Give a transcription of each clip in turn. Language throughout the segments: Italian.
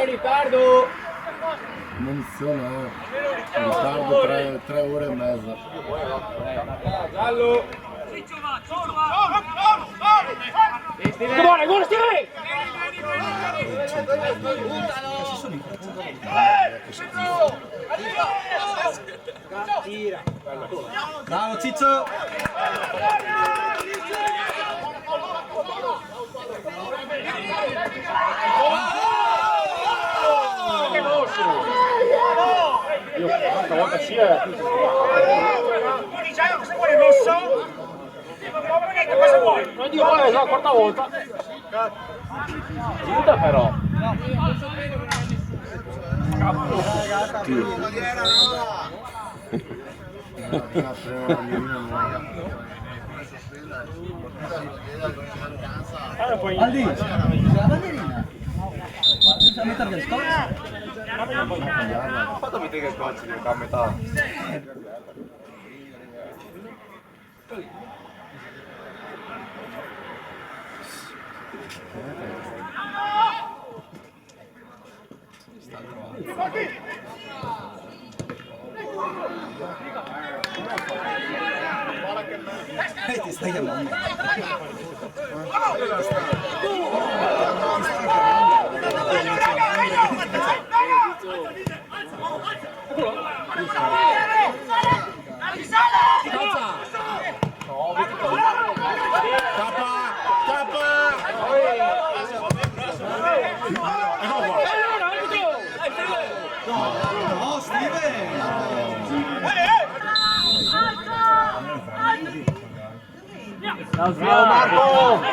Ritardo! Munizione, ritardo 3 ore e mezza. Giallo! Buona, buona Steven! Tira! Bravo Ciccio! Io quanta volta sia Diciamo cosa vuole il rosso? Cosa vuoi? non dico è la quarta volta aiuta però Aldi, c'è la bandierina? C'è la metà del scorso? fatto vedere che scocci a metà Ti stai chiamando? No, Steven! bravo Marco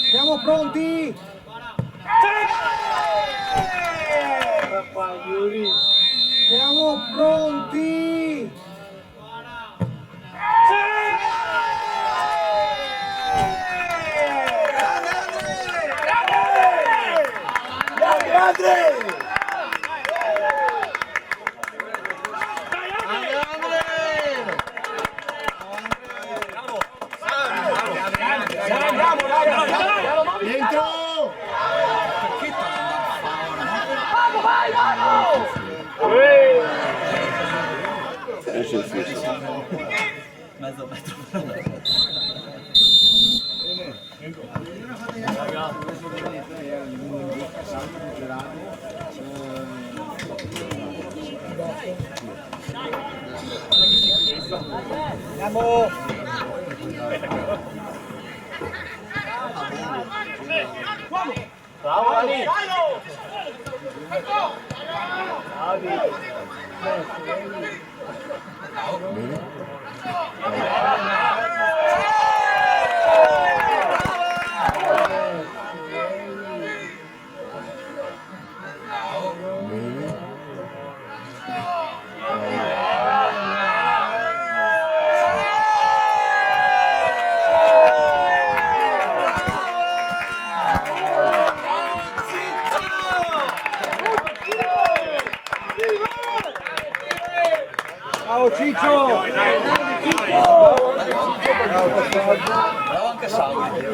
Siamo pronti? Siamo pronti? Dentro! Perché Mezzo metro. Andiamo! bravo Ali Bene. Bravo anche Salvi.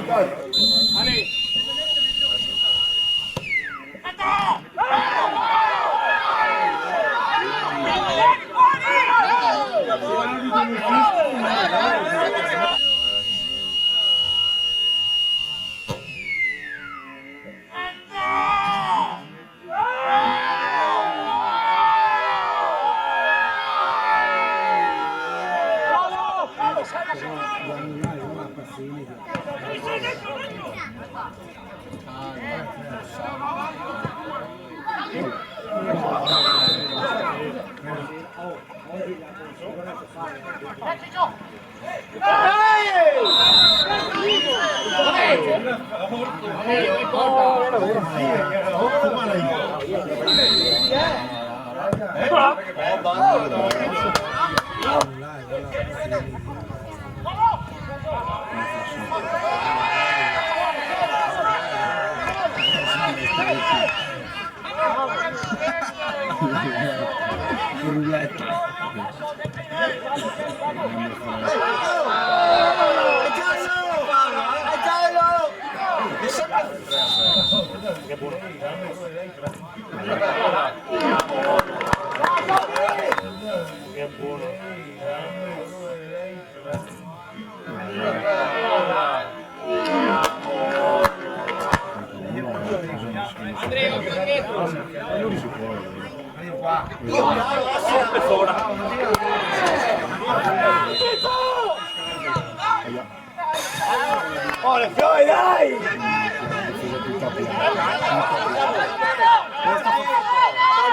Oh, le fiori, dai!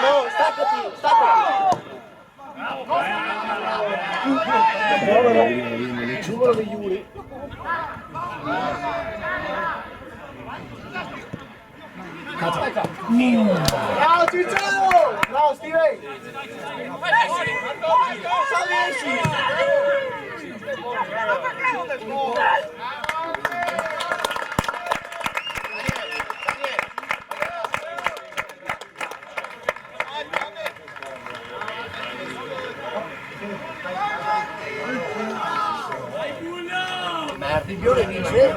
No, staccati, staccati! Il giuro degli Iuri. Bravo Cicciolo! Bravo Steven! Merda, Biore vince.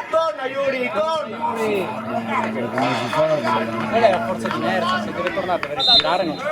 Torna Yuri, torna! Quella è la forza di inerzia, se deve tornare per respirare non c'è.